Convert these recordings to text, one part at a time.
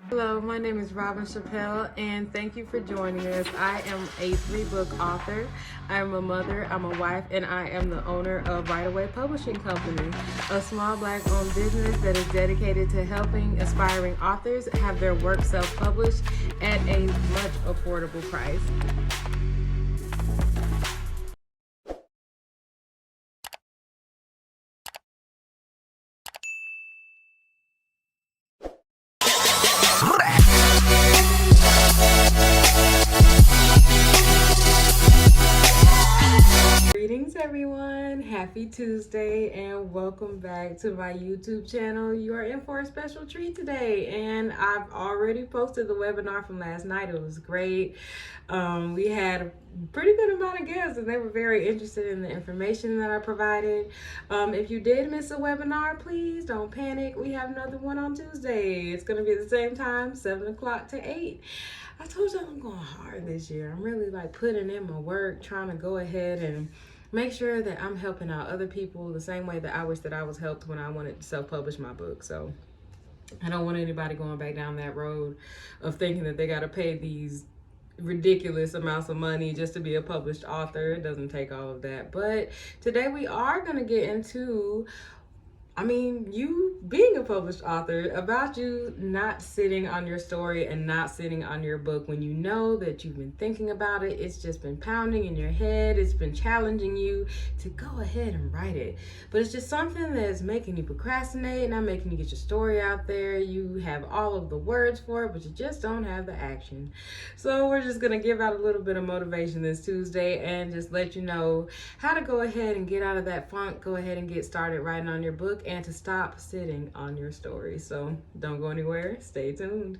Hello, my name is Robin Chappelle, and thank you for joining us. I am a 3-book author. I am a mother, I'm a wife, and I am the owner of Right Away Publishing Company, a small Black-owned business that is dedicated to helping aspiring authors have their work self-published at a much affordable price. Greetings everyone, happy Tuesday and welcome back to my YouTube channel. You are in for a special treat today, and I've already posted the webinar from last night. It was great. We had a pretty good amount of guests and they were very interested in the information that I provided. If you did miss a webinar, please don't panic. We have another one on Tuesday. It's going to be at the same time, 7 o'clock to 8. I told you I'm going hard this year. I'm really putting in my work, trying to go ahead and make sure that I'm helping out other people the same way that I wish that I was helped when I wanted to self-publish my book. So I don't want anybody going back down that road of thinking that they got to pay these ridiculous amounts of money just to be a published author. It doesn't take all of that. But today we are going to get into you being a published author, about you not sitting on your story and not sitting on your book when you know that you've been thinking about it. It's just been pounding in your head. It's been challenging you to go ahead and write it. But it's just something that's making you procrastinate, not making you get your story out there. You have all of the words for it, but you just don't have the action. So we're just going to give out a little bit of motivation this Tuesday and just let you know how to go ahead and get out of that funk, go ahead and get started writing on your book, and to stop sitting on your story. So don't go anywhere. Stay tuned.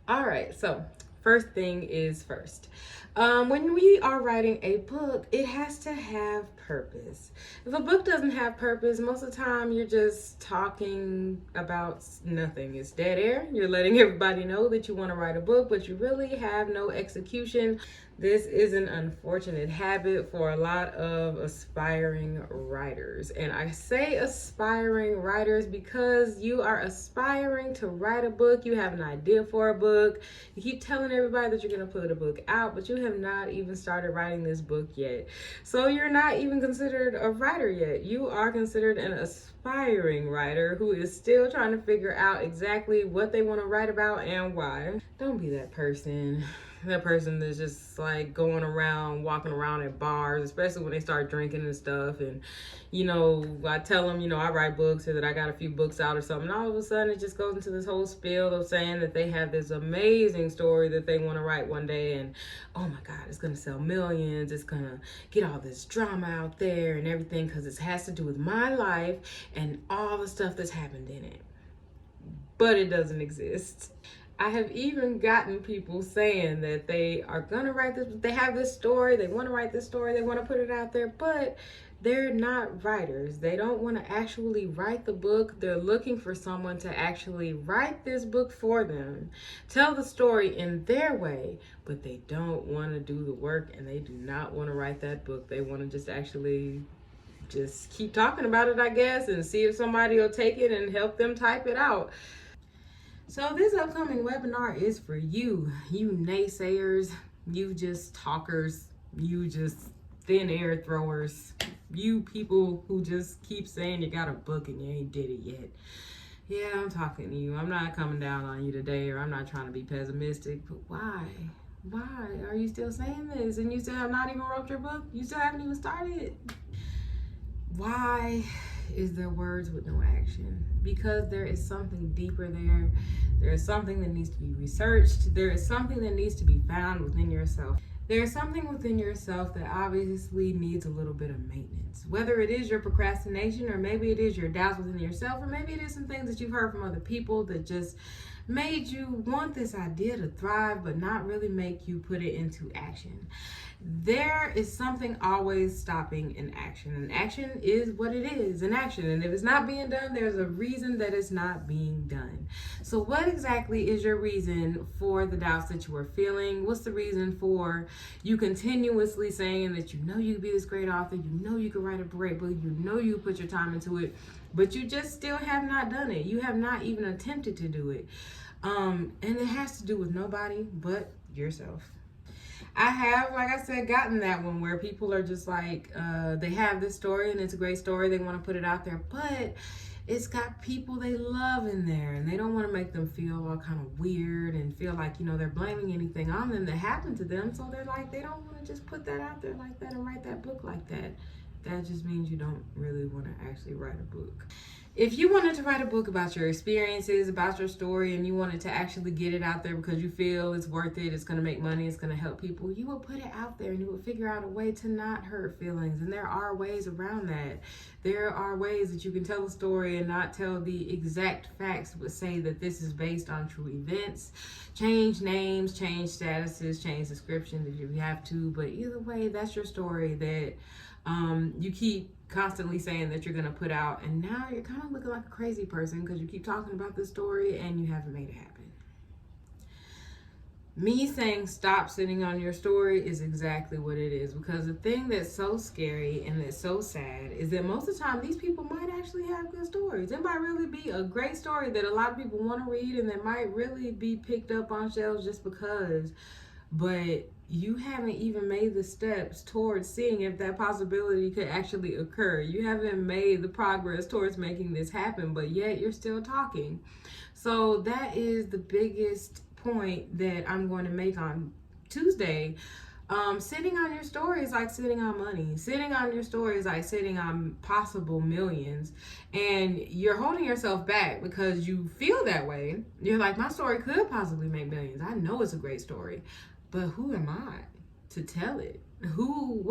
All right, so first thing is first. When we are writing a book, it has to have purpose. If a book doesn't have purpose, most of the time you're just talking about nothing. It's dead air. You're letting everybody know that you want to write a book, but you really have no execution. This is an unfortunate habit for a lot of aspiring writers. And I say aspiring writers because you are aspiring to write a book. You have an idea for a book. You keep telling everybody that you're going to put a book out, but you have not even started writing this book yet. So you're not even considered a writer yet. You are considered an aspiring writer who is still trying to figure out exactly what they want to write about and why. Don't be that person. That person that's just going around, walking around at bars, especially when they start drinking and stuff. And, I tell them, I write books or that I got a few books out or something. And all of a sudden it just goes into this whole spiel of saying that they have this amazing story that they want to write one day. And, oh my God, it's going to sell millions. It's going to get all this drama out there and everything because it has to do with my life and all the stuff that's happened in it. But it doesn't exist. I have even gotten people saying that they are gonna write this, they have this story, they want to write this story, they want to put it out there, but they're not writers. They don't want to actually write the book. They're looking for someone to actually write this book for them, tell the story in their way, but they don't want to do the work and they do not want to write that book. They want to just keep talking about it, I guess, and see if somebody will take it and help them type it out. So this upcoming webinar is for you naysayers, you just talkers, you just thin air throwers, you people who just keep saying you got a book and you ain't did it yet. Yeah, I'm talking to you. I'm not coming down on you today, or I'm not trying to be pessimistic, but why? Why are you still saying this? And you still have not even wrote your book? You still haven't even started? Why is there words with no action? Because there is something deeper there. There is something that needs to be researched. There is something that needs to be found within yourself. There is something within yourself that obviously needs a little bit of maintenance. Whether it is your procrastination, or maybe it is your doubts within yourself, or maybe it is some things that you've heard from other people that just made you want this idea to thrive, but not really make you put it into action. There is something always stopping an action. And action is what it is, an action. And if it's not being done, there's a reason that it's not being done. So what exactly is your reason for the doubts that you are feeling? What's the reason for you continuously saying that you know you could be this great author, you know you could write a great book, you know you put your time into it, but you just still have not done it. You have not even attempted to do it. And it has to do with nobody but yourself. I have, like I said, gotten that one where people are just like, they have this story and it's a great story. They want to put it out there, but it's got people they love in there and they don't want to make them feel all kind of weird and feel like, they're blaming anything on them that happened to them. So they're like, they don't want to just put that out there like that and write that book like that. That just means you don't really want to actually write a book. If you wanted to write a book about your experiences, about your story, and you wanted to actually get it out there because you feel it's worth it, it's going to make money, it's going to help people, you would put it out there and you would figure out a way to not hurt feelings. And there are ways around that. There are ways that you can tell a story and not tell the exact facts, but say that this is based on true events. Change names, change statuses, change descriptions if you have to. But either way, that's your story that you keep constantly saying that you're going to put out, and now you're kind of looking like a crazy person because you keep talking about this story and you haven't made it happen. Me saying stop sitting on your story is exactly what it is, because the thing that's so scary and that's so sad is that most of the time these people might actually have good stories. It might really be a great story that a lot of people want to read and that might really be picked up on shelves just because, but you haven't even made the steps towards seeing if that possibility could actually occur. You haven't made the progress towards making this happen, but yet you're still talking. So that is the biggest point that I'm going to make on Tuesday. Sitting on your story is like sitting on money. Sitting on your story is like sitting on possible millions. And you're holding yourself back because you feel that way. You're like, my story could possibly make millions. I know it's a great story. But who am I to tell it? Who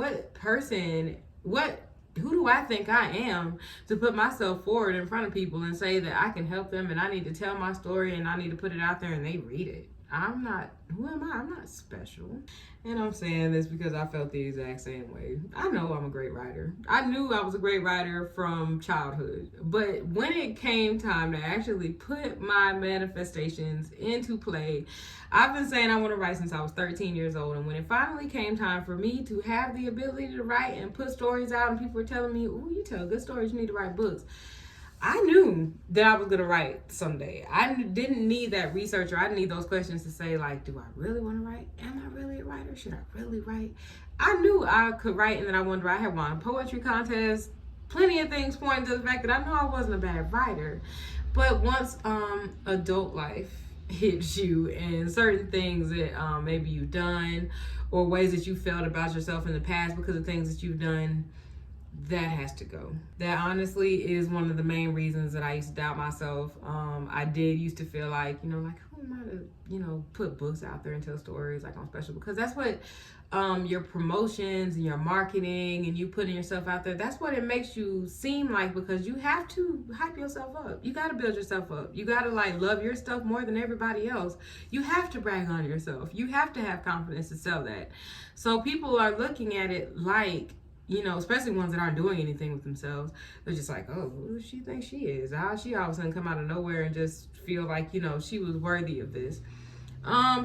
do I think I am to put myself forward in front of people and say that I can help them and I need to tell my story and I need to put it out there and they read it? Who am I? I'm not special. And I'm saying this because I felt the exact same way. I know I'm a great writer. I knew I was a great writer from childhood. But when it came time to actually put my manifestations into play, I've been saying I want to write since I was 13 years old. And when it finally came time for me to have the ability to write and put stories out and people were telling me, "Ooh, you tell good stories, you need to write books," I knew that I was going to write someday. I didn't need that research, or I didn't need those questions to say, like, do I really want to write? Am I really a writer? Should I really write? I knew I could write and that I wanted to write. I had won poetry contests, plenty of things pointing to the fact that I knew I wasn't a bad writer. But once adult life hits you and certain things that maybe you've done or ways that you felt about yourself in the past because of things that you've done, that has to go. That honestly is one of the main reasons that I used to doubt myself. I did used to feel like, who am I to, put books out there and tell stories like I'm special, because that's what your promotions and your marketing and you putting yourself out there, that's what it makes you seem like, because you have to hype yourself up. You got to build yourself up. You got to love your stuff more than everybody else. You have to brag on yourself. You have to have confidence to sell that. So people are looking at it like, especially ones that aren't doing anything with themselves, they're just like, oh, who does she think she is? How she all of a sudden come out of nowhere and just feel like, she was worthy of this.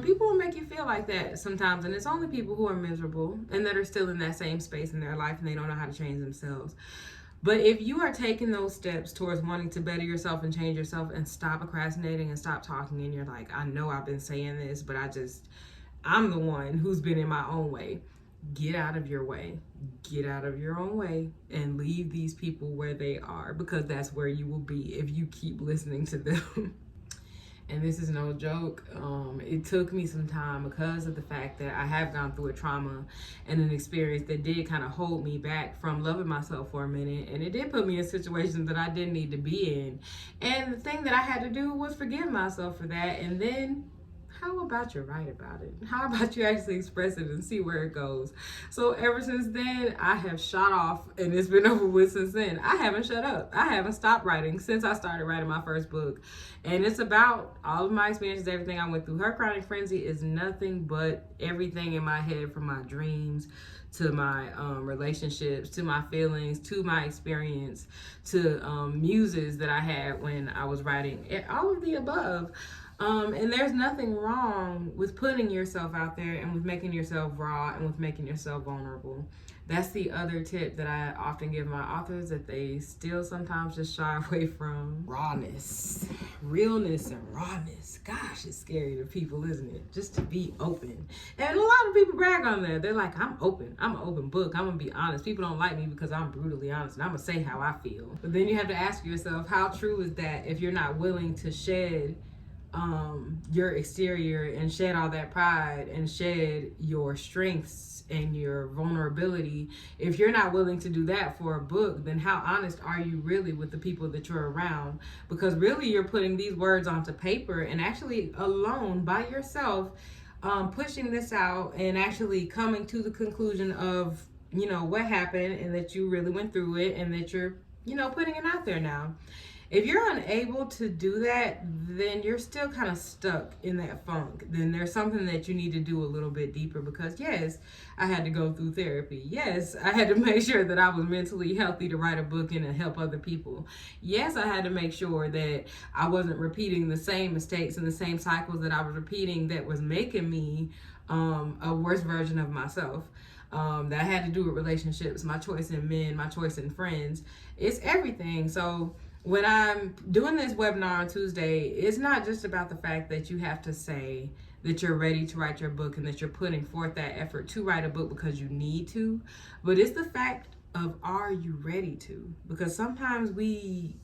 People will make you feel like that sometimes, and it's only people who are miserable and that are still in that same space in their life and they don't know how to change themselves. But if you are taking those steps towards wanting to better yourself and change yourself and stop procrastinating and stop talking, and you're like, I know I've been saying this, but I'm the one who's been in my own way. Get out of your way. Get out of your own way and leave these people where they are, because that's where you will be if you keep listening to them. And this is no joke. It took me some time because of the fact that I have gone through a trauma and an experience that did kind of hold me back from loving myself for a minute. And it did put me in situations that I didn't need to be in. And the thing that I had to do was forgive myself for that and then how about you write about it? How about you actually express it and see where it goes? So ever since then, I have shot off, and it's been over with since then. I haven't shut up. I haven't stopped writing since I started writing my first book. And it's about all of my experiences, everything I went through. Her Chronic Frenzy is nothing but everything in my head, from my dreams to my relationships, to my feelings, to my experience, to muses that I had when I was writing, all of the above. And there's nothing wrong with putting yourself out there and with making yourself raw and with making yourself vulnerable. That's the other tip that I often give my authors, that they still sometimes just shy away from. Rawness, realness, and rawness. Gosh, it's scary to people, isn't it? Just to be open. And a lot of people brag on that. They're like, I'm open. I'm an open book. I'm going to be honest. People don't like me because I'm brutally honest, and I'm going to say how I feel. But then you have to ask yourself, how true is that if you're not willing to shed your exterior and shed all that pride and shed your strengths and your vulnerability? If you're not willing to do that for a book, then how honest are you really with the people that you're around? Because really, you're putting these words onto paper and actually alone by yourself, pushing this out and actually coming to the conclusion of, what happened, and that you really went through it, and that you're, putting it out there now. If you're unable to do that, then you're still kind of stuck in that funk. Then there's something that you need to do a little bit deeper, because yes, I had to go through therapy. Yes, I had to make sure that I was mentally healthy to write a book and to help other people. Yes, I had to make sure that I wasn't repeating the same mistakes and the same cycles that I was repeating that was making me a worse version of myself. That had to do with relationships, my choice in men, my choice in friends. It's everything. So when I'm doing this webinar on Tuesday, it's not just about the fact that you have to say that you're ready to write your book and that you're putting forth that effort to write a book because you need to, but it's the fact of, are you ready to? Because sometimes we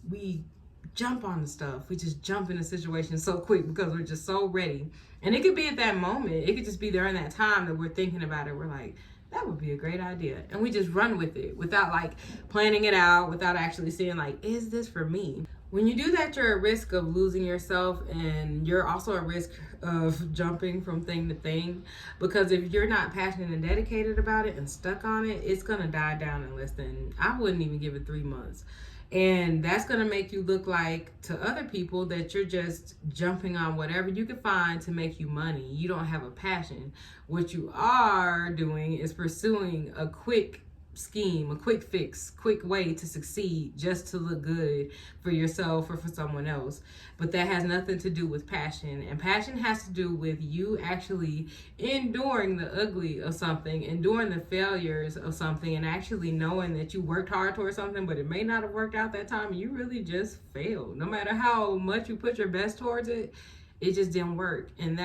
jump on the stuff. We just jump into situations so quick because we're just so ready. And it could be at that moment. It could just be during that time that we're thinking about it. We're like, that would be a great idea. And we just run with it without planning it out, without actually seeing is this for me? When you do that, you're at risk of losing yourself, and you're also at risk of jumping from thing to thing, because if you're not passionate and dedicated about it and stuck on it, it's going to die down in less than, I wouldn't even give it 3 months. And that's going to make you look like to other people that you're just jumping on whatever you can find to make you money. You don't have a passion. What you are doing is pursuing a quick scheme, a quick fix, quick way to succeed, just to look good for yourself or for someone else. But that has nothing to do with passion. And passion has to do with you actually enduring the ugly of something, enduring the failures of something, and actually knowing that you worked hard towards something, but it may not have worked out that time. You really just failed. No matter how much you put your best towards it, it just didn't work. And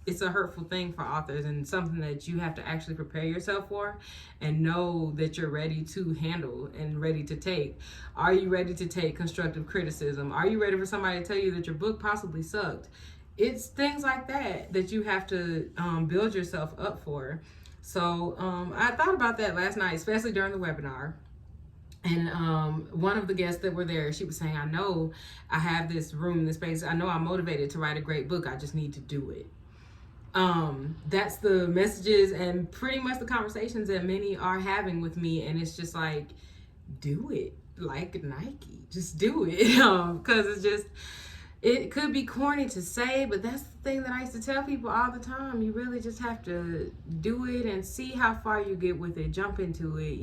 it's a hurtful thing for authors, and something that you have to actually prepare yourself for and know that you're ready to handle and ready to take. Are you ready to take constructive criticism? Are you ready for somebody to tell you that your book possibly sucked? It's things like that you have to build yourself up for. So I thought about that last night, especially during the webinar. And one of the guests that were there, she was saying, I know I have this room, this space. I know I'm motivated to write a great book. I just need to do it. That's the messages and pretty much the conversations that many are having with me. And it's just like, do it, like Nike, just do it. Cause it could be corny to say, but that's the thing that I used to tell people all the time. You really just have to do it and see how far you get with it, jump into it,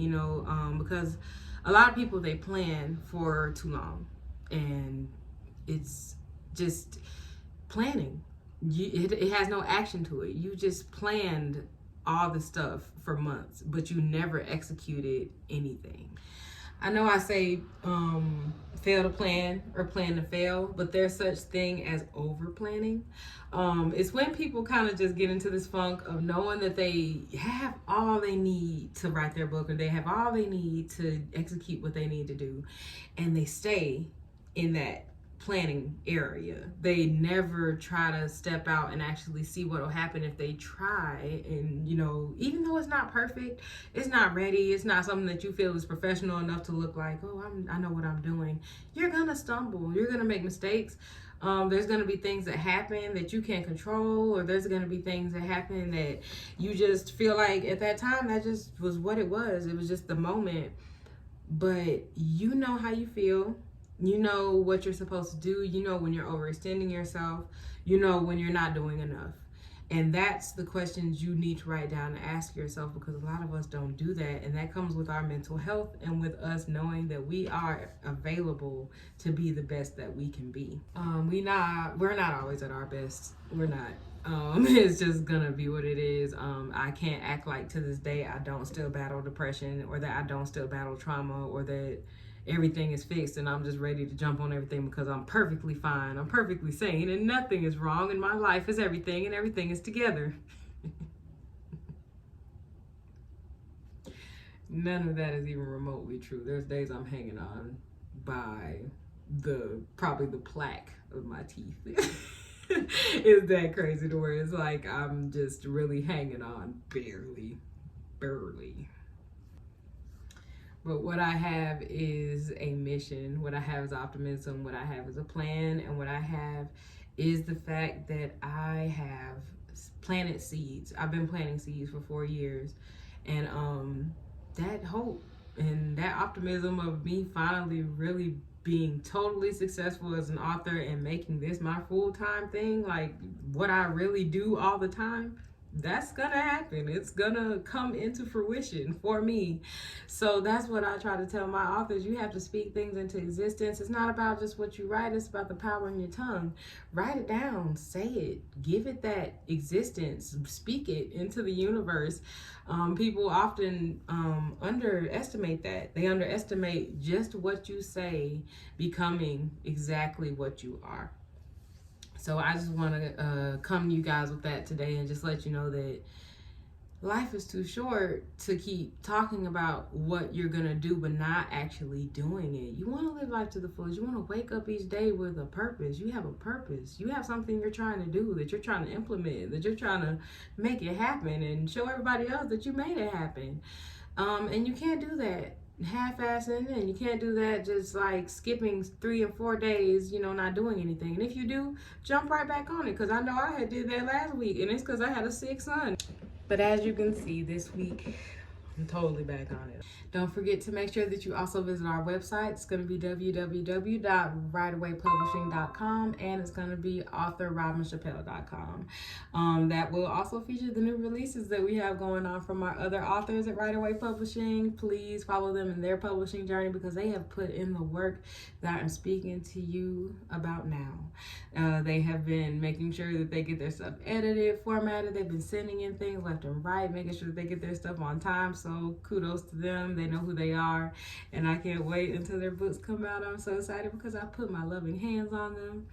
because a lot of people, they plan for too long, and it's just planning. It has no action to it. You just planned all the stuff for months, but you never executed anything. I know I say fail to plan or plan to fail, but there's such thing as over planning. It's when people kind of just get into this funk of knowing that they have all they need to write their book, or they have all they need to execute what they need to do, and they stay in that planning area. They never try to step out and actually see what will happen if they try. And even though it's not perfect, it's not ready, it's not something that you feel is professional enough to look like, oh, I know what I'm doing, you're gonna stumble, you're gonna make mistakes. There's going to be things that happen that you can't control, or there's going to be things that happen that you just feel like at that time that just was what it was. It was just the moment. But you know how you feel. You know what you're supposed to do. You know when you're overextending yourself. You know when you're not doing enough. And that's the questions you need to write down and ask yourself, because a lot of us don't do that. And that comes with our mental health and with us knowing that we are available to be the best that we can be. We're not always at our best. We're not. It's just gonna be what it is. I can't act like to this day I don't still battle depression, or that I don't still battle trauma, or that everything is fixed and I'm just ready to jump on everything because I'm perfectly fine, I'm perfectly sane, and nothing is wrong, and my life is everything, and everything is together. None of that is even remotely true. There's days I'm hanging on by probably the plaque of my teeth. It's that crazy to where it's like I'm just really hanging on barely. But what I have is a mission. What I have is optimism. What I have is a plan. And what I have is the fact that I have planted seeds. I've been planting seeds for 4 years. And that hope and that optimism of me finally really being totally successful as an author and making this my full-time thing, like what I really do all the time, that's gonna happen. It's gonna come into fruition for me. So that's what I try to tell my authors. You have to speak things into existence. It's not about just what you write, it's about the power in your tongue. Write it down, say it, give it that existence, speak it into the universe. People often underestimate that. They underestimate just what you say becoming exactly what you are. So I just want to come to you guys with that today and just let you know that life is too short to keep talking about what you're going to do but not actually doing it. You want to live life to the fullest. You want to wake up each day with a purpose. You have a purpose. You have something you're trying to do, that you're trying to implement, that you're trying to make it happen and show everybody else that you made it happen. And you can't do that half-assing, and you can't do that just like skipping 3 and 4 days, not doing anything. And if you do, jump right back on it, because I know I did that last week, and it's because I had a sick son. But as you can see, this week I'm totally back on it. Don't forget to make sure that you also visit our website. It's going to be www.writewaypublishing.com, and it's going to be authorrobinchappelle.com. That will also feature the new releases that we have going on from our other authors at Write Away Publishing. Please follow them in their publishing journey, because they have put in the work that I'm speaking to you about now. They have been making sure that they get their stuff edited, formatted. They've been sending in things left and right, making sure that they get their stuff on time. So kudos to them. They know who they are, and I can't wait until their books come out. I'm so excited because I put my loving hands on them.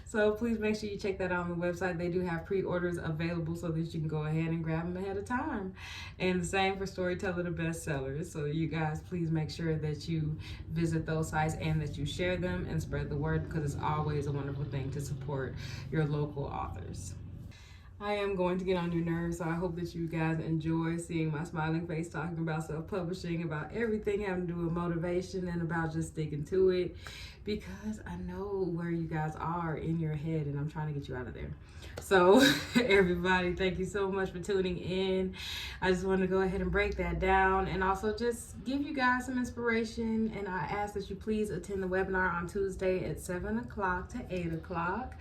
So please make sure you check that out on the website. They do have pre-orders available so that you can go ahead and grab them ahead of time. And the same for Storyteller the Bestsellers. So you guys, please make sure that you visit those sites and that you share them and spread the word, because it's always a wonderful thing to support your local authors. I am going to get on your nerves, so I hope that you guys enjoy seeing my smiling face talking about self-publishing, about everything having to do with motivation, and about just sticking to it, because I know where you guys are in your head, and I'm trying to get you out of there. So everybody, thank you so much for tuning in. I just want to go ahead and break that down, and also just give you guys some inspiration. And I ask that you please attend the webinar on Tuesday at 7 o'clock to 8 o'clock.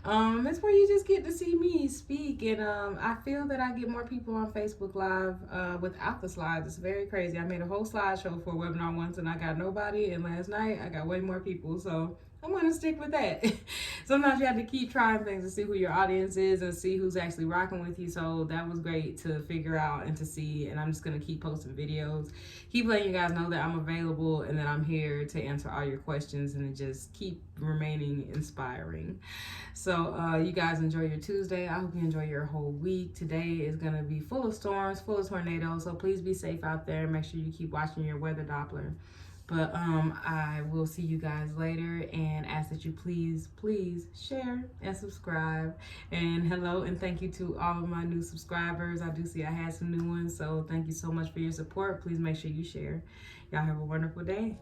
It's where you just get to see me speak, and I feel that I get more people on Facebook Live without the slides. It's very crazy. I made a whole slideshow for a webinar once, and I got nobody, and last night I got way more people. So I'm going to stick with that. Sometimes you have to keep trying things to see who your audience is and see who's actually rocking with you. So that was great to figure out and to see. And I'm just going to keep posting videos, keep letting you guys know that I'm available and that I'm here to answer all your questions, and to just keep remaining inspiring. So you guys enjoy your Tuesday. I hope you enjoy your whole week. Today is going to be full of storms, full of tornadoes. So please be safe out there. Make sure you keep watching your weather Doppler. But I will see you guys later, and ask that you please share and subscribe. And hello and thank you to all of my new subscribers. I do see I had some new ones, so thank you so much for your support. Please make sure you share. Y'all have a wonderful day.